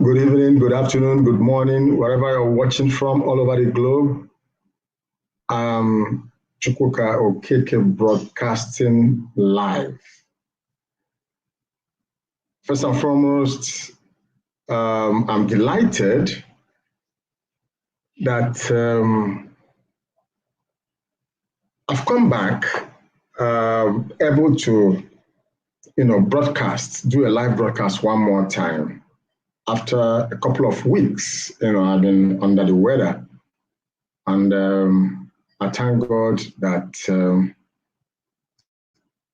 Good evening, good afternoon, good morning, wherever you're watching from all over the globe. I'm Chukwuka Okeke broadcasting live. First and foremost, I'm delighted that I've come back able to, broadcast, do a live broadcast one more time. After a couple of weeks, I've been under the weather, and I thank God that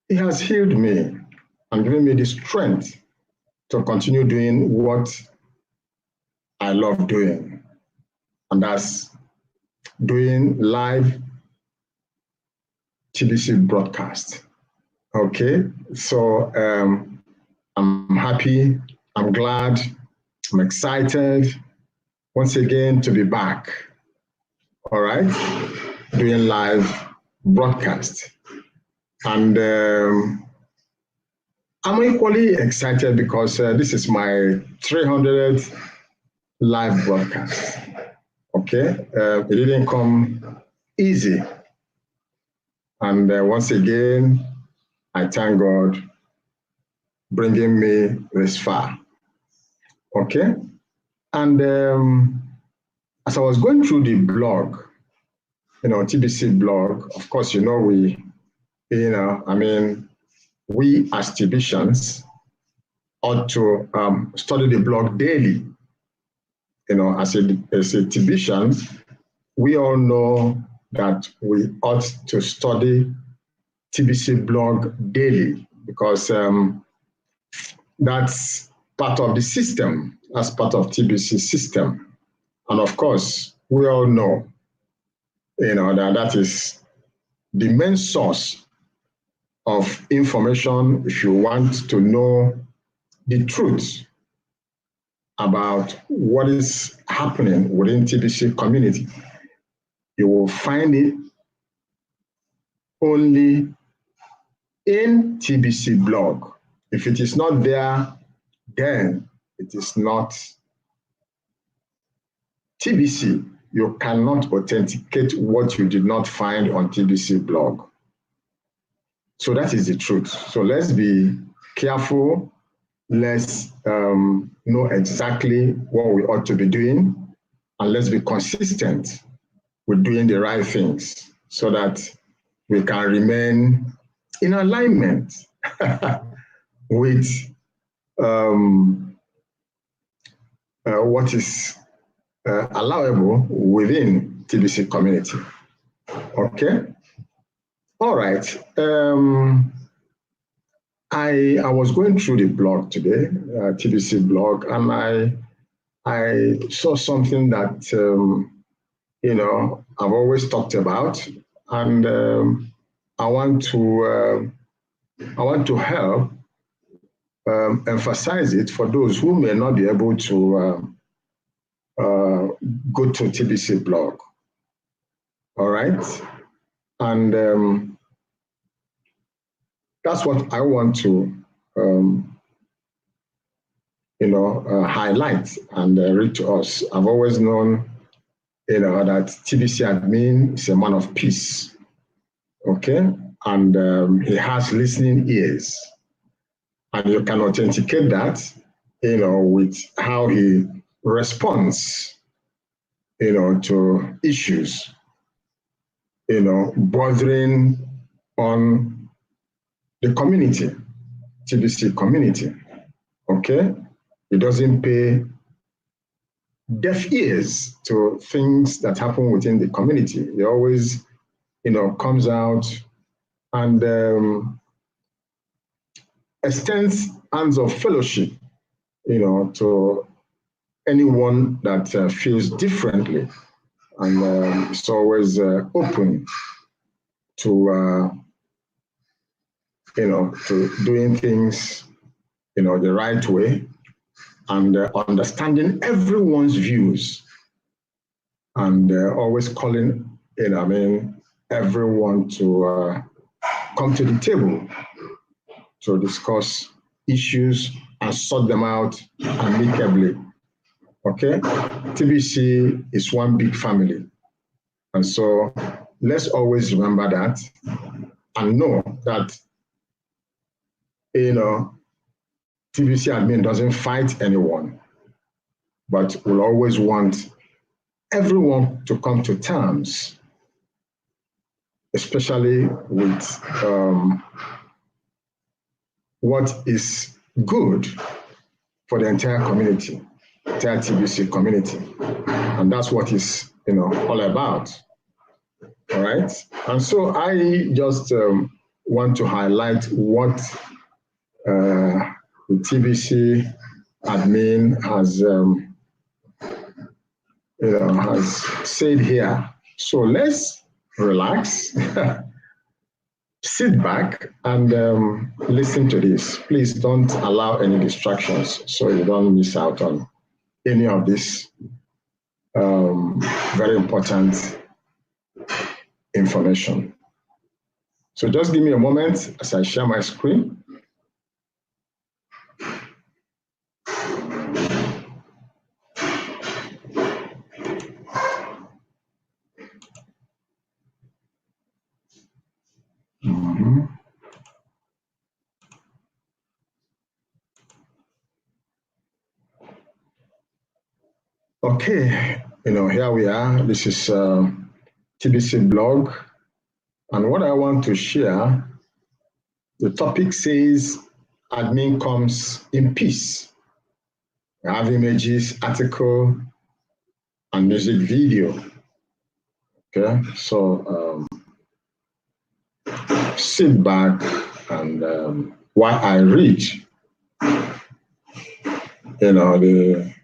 He has healed me and given me the strength to continue doing what I love doing, and that's doing live TBC broadcast. Okay, so I'm happy, I'm glad, I'm excited once again to be back, all right, doing live broadcast. And I'm equally excited because this is my 300th live broadcast, okay? It didn't come easy. And once again, I thank God bringing me this far. Okay, and as I was going through the blog, TBC blog, of course, we as TBCians ought to study the blog daily. As a TBCian, we all know that we ought to study TBC blog daily because that's part of the system, as part of TBC system. And of course, we all know, that is the main source of information if you want to know the truth about what is happening within TBC community. You will find it only in TBC blog. If it is not there, then it is not TBC. You cannot authenticate what you did not find on TBC blog. So that is the truth. So let's be careful. Let's know exactly what we ought to be doing, and let's be consistent with doing the right things so that we can remain in alignment with what is allowable within TBC community. Okay. All right. I was going through the blog today, TBC blog, and I saw something that I've always talked about, and I want to help emphasize it for those who may not be able to go to TBC blog. All right, and that's what I want to highlight and read to us. I've always known that TBC admin is a man of peace, okay, and he has listening ears, and you can authenticate that with how he responds to issues bothering on the community, TBC community. Okay, he doesn't pay deaf ears to things that happen within the community. He always comes out and extends hands of fellowship to anyone that feels differently, and it's always open to to doing things the right way, and understanding everyone's views, and always calling everyone to come to the table to discuss issues and sort them out amicably. Okay? TBC is one big family. And so let's always remember that and know that, TBC admin doesn't fight anyone, but will always want everyone to come to terms, especially with what is good for the entire community, entire TBC community. And that's what it's all about. All right. And so I just want to highlight what the TBC admin has said here. So let's relax, sit back and listen to this. Please don't allow any distractions so you don't miss out on any of this very important information. So just give me a moment as I share my screen. Okay, here we are. This is TBC blog. And what I want to share, the topic says, admin comes in peace. I have images, article, and music video. Okay, so sit back and while I read, the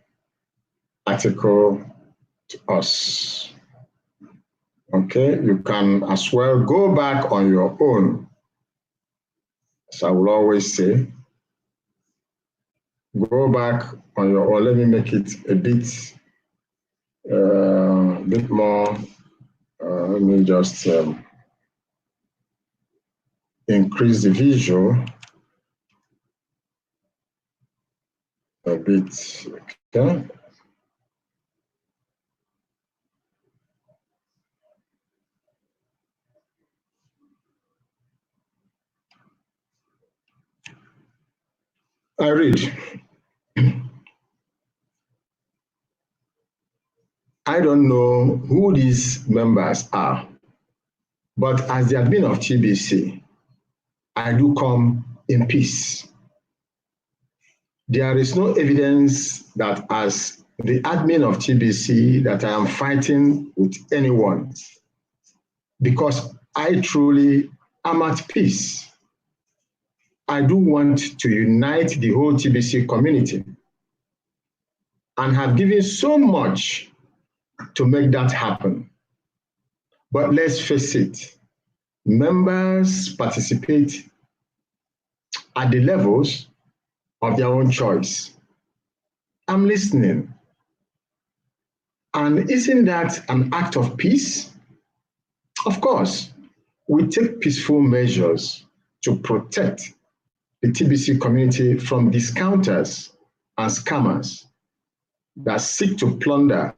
article to us. Okay, you can as well go back on your own. As I will always say, go back on your own. Let me make it a bit more. Let me just increase the visual a bit. Okay. I read. I don't know who these members are, but as the admin of TBC, I do come in peace. There is no evidence that as the admin of TBC that I am fighting with anyone, because I truly am at peace. I do want to unite the whole TBC community and have given so much to make that happen. But let's face it, members participate at the levels of their own choice. I'm listening. And isn't that an act of peace? Of course, we take peaceful measures to protect the TBC community from discounters and scammers that seek to plunder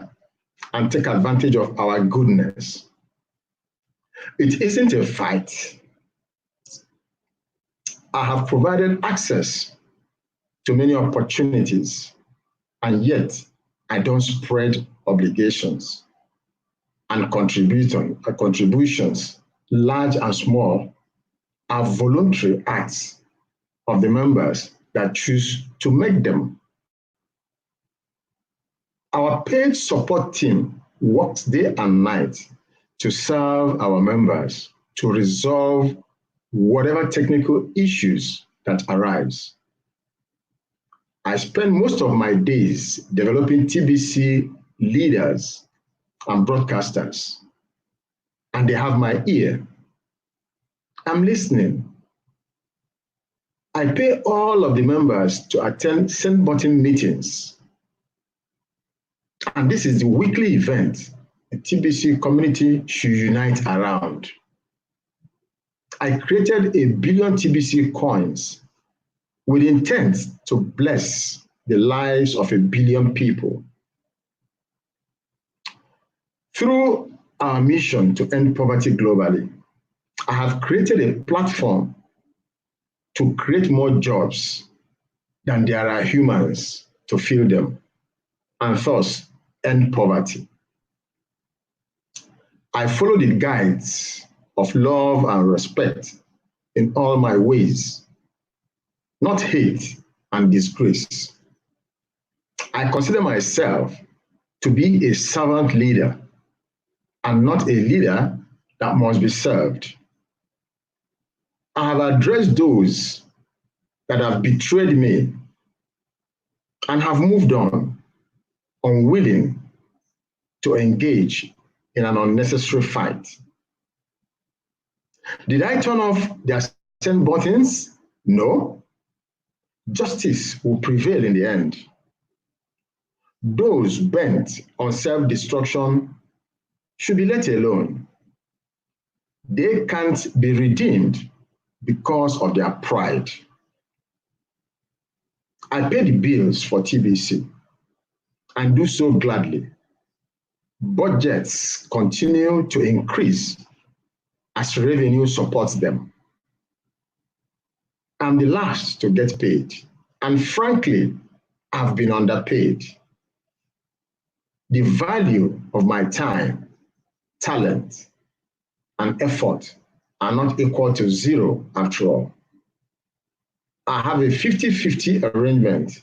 and take advantage of our goodness. It isn't a fight. I have provided access to many opportunities, and yet I don't spread obligations and contributions, large and small, are voluntary acts of the members that choose to make them. Our paid support team works day and night to serve our members to resolve whatever technical issues that arise. I spend most of my days developing TBC leaders and broadcasters, and they have my ear. I'm listening. I pay all of the members to attend send button meetings. And this is the weekly event the TBC community should unite around. I created 1 billion TBC coins with intent to bless the lives of 1 billion people. Through our mission to end poverty globally, I have created a platform to create more jobs than there are humans to fill them, and thus end poverty. I follow the guides of love and respect in all my ways, not hate and disgrace. I consider myself to be a servant leader and not a leader that must be served. I have addressed those that have betrayed me and have moved on, unwilling to engage in an unnecessary fight. Did I turn off their send buttons? No. Justice will prevail in the end. Those bent on self-destruction should be let alone. They can't be redeemed because of their pride. I pay the bills for TBC and do so gladly. Budgets continue to increase as revenue supports them. I'm the last to get paid, and frankly, I've been underpaid. The value of my time, talent, and effort are not equal to zero after all. I have a 50-50 arrangement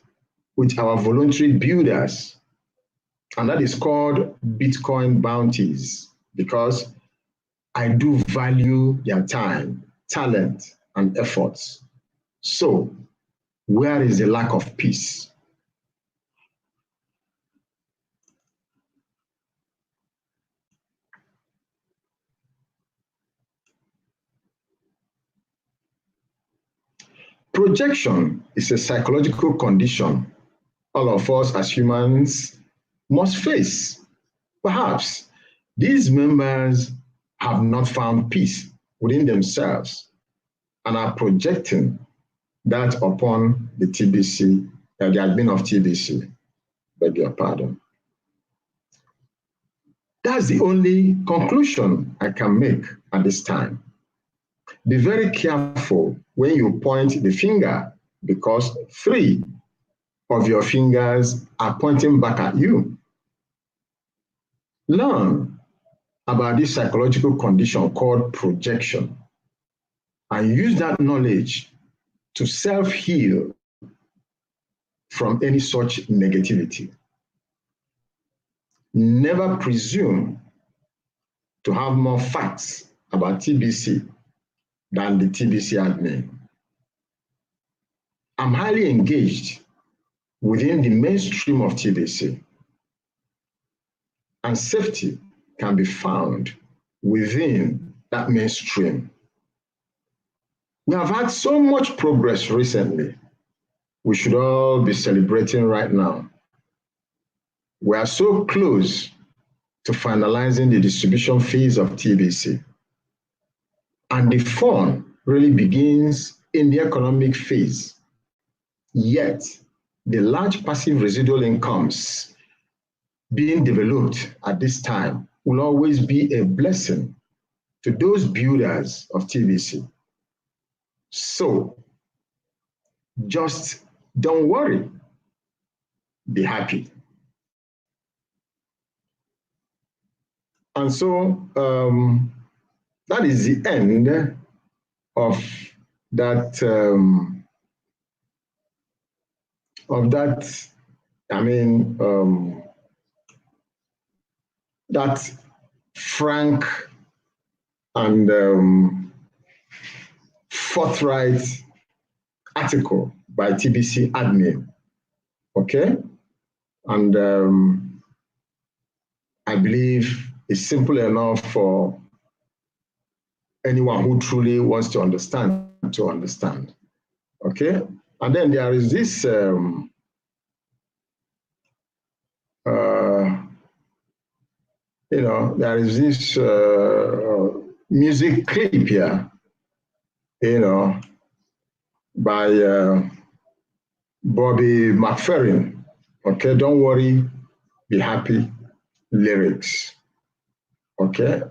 with our voluntary builders, and that is called Bitcoin bounties, because I do value their time, talent, and efforts. So, where is the lack of peace? Projection is a psychological condition all of us as humans must face. Perhaps these members have not found peace within themselves and are projecting that upon the TBC, the admin of TBC, beg your pardon. That's the only conclusion I can make at this time. Be very careful when you point the finger, because 3 of your fingers are pointing back at you. Learn about this psychological condition called projection and use that knowledge to self-heal from any such negativity. Never presume to have more facts about TBC than the TBC admin. I'm highly engaged within the mainstream of TBC, and safety can be found within that mainstream. We have had so much progress recently. We should all be celebrating right now. We are so close to finalizing the distribution phase of TBC. And the fun really begins in the economic phase. Yet, the large passive residual incomes being developed at this time will always be a blessing to those builders of TBC. So, just don't worry, be happy. And so, that is the end of that, that frank and forthright article by TBC admin, okay? And I believe it's simple enough for anyone who truly wants to understand, okay? And then there is this there is this music clip here, by Bobby McFerrin. Okay, don't worry, be happy lyrics. Okay,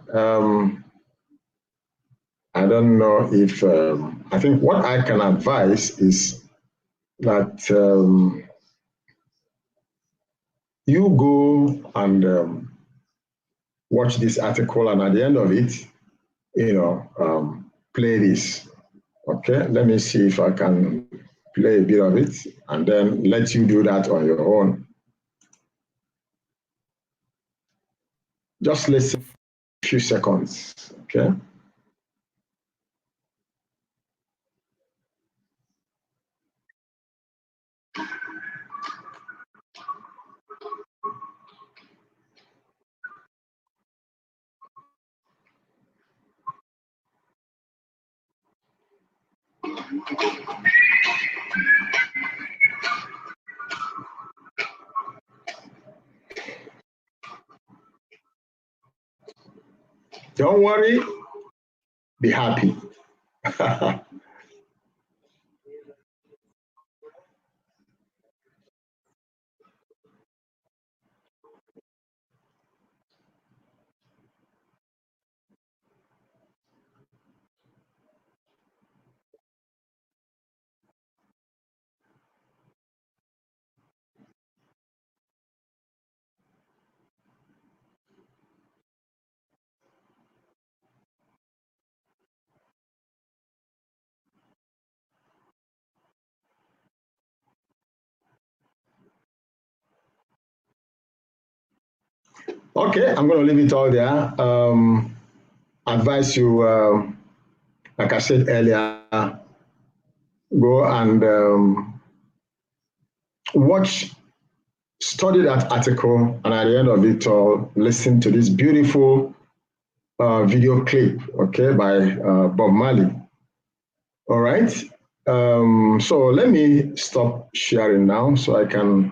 I don't know if, I think what I can advise is that you go and watch this article, and at the end of it, play this. Okay, let me see if I can play a bit of it and then let you do that on your own. Just listen for a few seconds, okay? Don't worry, be happy. Okay, I'm going to leave it all there. Advise you, like I said earlier, go and study that article, and at the end of it all, listen to this beautiful video clip, okay, by Bob Marley. All right. So let me stop sharing now so I can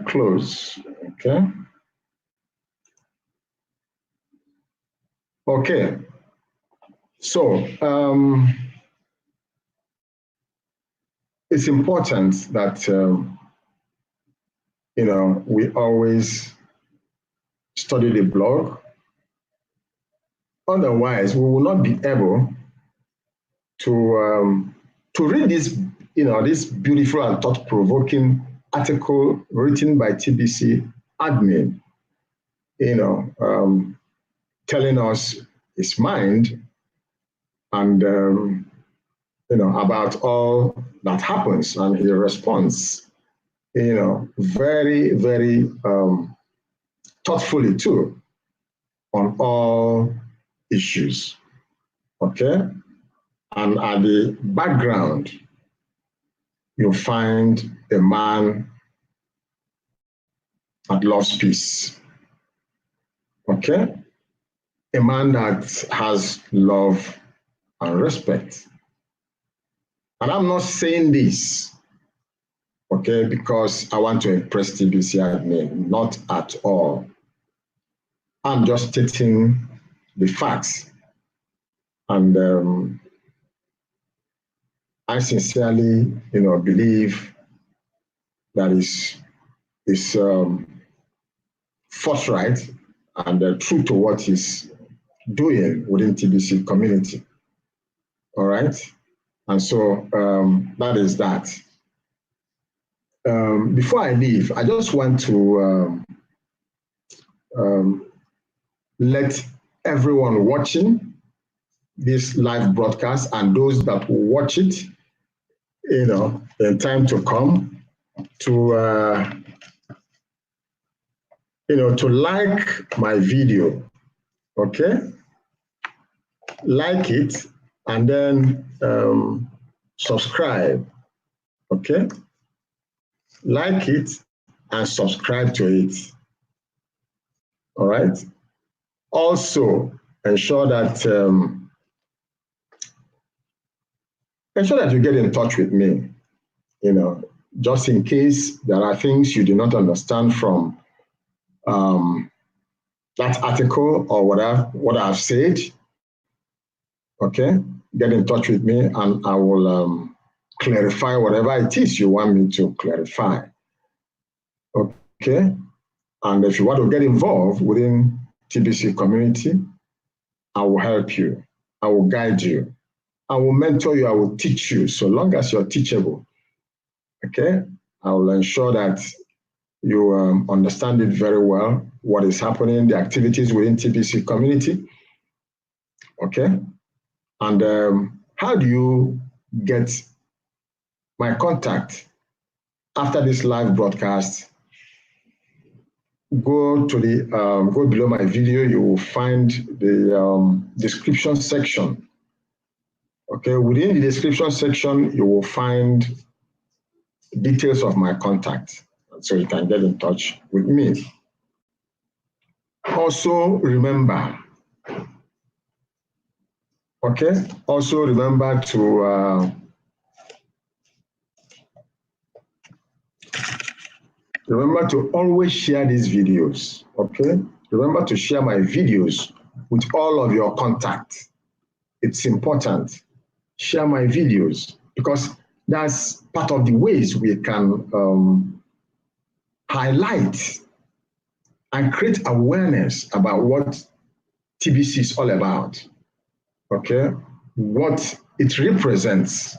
close. Okay. Okay. So it's important that we always study the blog. Otherwise, we will not be able to read this this beautiful and thought-provoking article written by TBC admin, telling us his mind and about all that happens, and he responds very, very thoughtfully too on all issues. Okay, and at the background you'll find a man that loves peace. Okay, a man that has love and respect. And I'm not saying this, okay, because I want to impress TBC admin, not at all. I'm just stating the facts. And I sincerely, believe that is forthright and true to what he's doing within TBC community. All right, and so that is that. Before I leave, I just want to let everyone watching this live broadcast and those that will watch it, in time to come, to to like my video, okay? Like it and then subscribe, okay? Like it and subscribe to it, all right? Also, ensure that you get in touch with me, just in case there are things you do not understand from that article or what I've said, okay, get in touch with me and I will clarify whatever it is you want me to clarify. Okay, and if you want to get involved within TBC community, I will help you. I will guide you. I will mentor you. I will teach you so long as you're teachable. Okay, I will ensure that you understand it very well, what is happening, the activities within TBC community. Okay, and how do you get my contact? After this live broadcast, go below my video. You will find the description section. Okay, within the description section, you will find details of my contact, so you can get in touch with me. Also remember, okay, also remember to always share these videos, okay? Remember to share my videos with all of your contacts. It's important. Share my videos because that's part of the ways we can highlight and create awareness about what TBC is all about, okay? What it represents.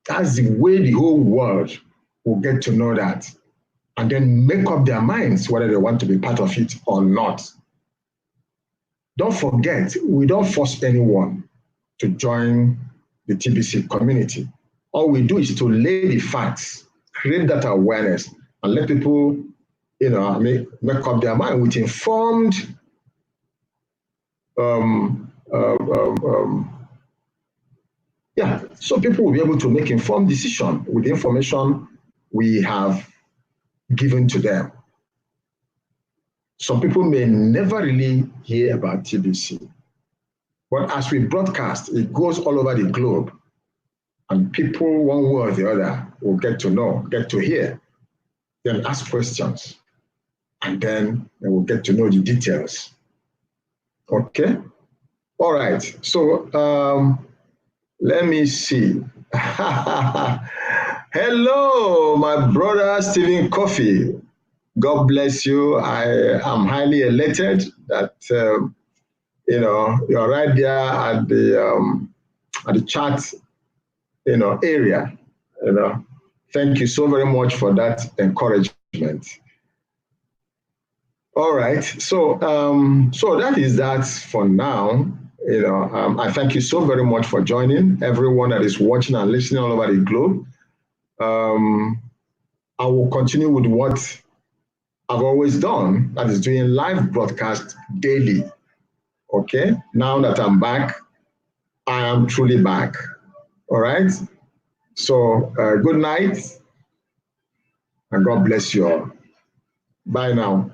That's the way the whole world will get to know that and then make up their minds whether they want to be part of it or not. Don't forget, we don't force anyone to join the TBC community. All we do is to lay the facts, create that awareness, and let people, make up their mind with informed, so people will be able to make informed decision with the information we have given to them. Some people may never really hear about TBC, but as we broadcast, it goes all over the globe, and people, one way or the other, will get to know, get to hear, then ask questions, and then they will get to know the details. Okay? All right. So let me see. Hello, my brother Stephen Coffey. God bless you. I am highly elated that you're right there at the chat area. Thank you so very much for that encouragement. All right, so so that is that for now. I thank you so very much for joining. Everyone that is watching and listening all over the globe. I will continue with what I've always done, that is doing live broadcast daily. Okay, now that I'm back, I am truly back. All right, so good night and God bless you all. Bye now.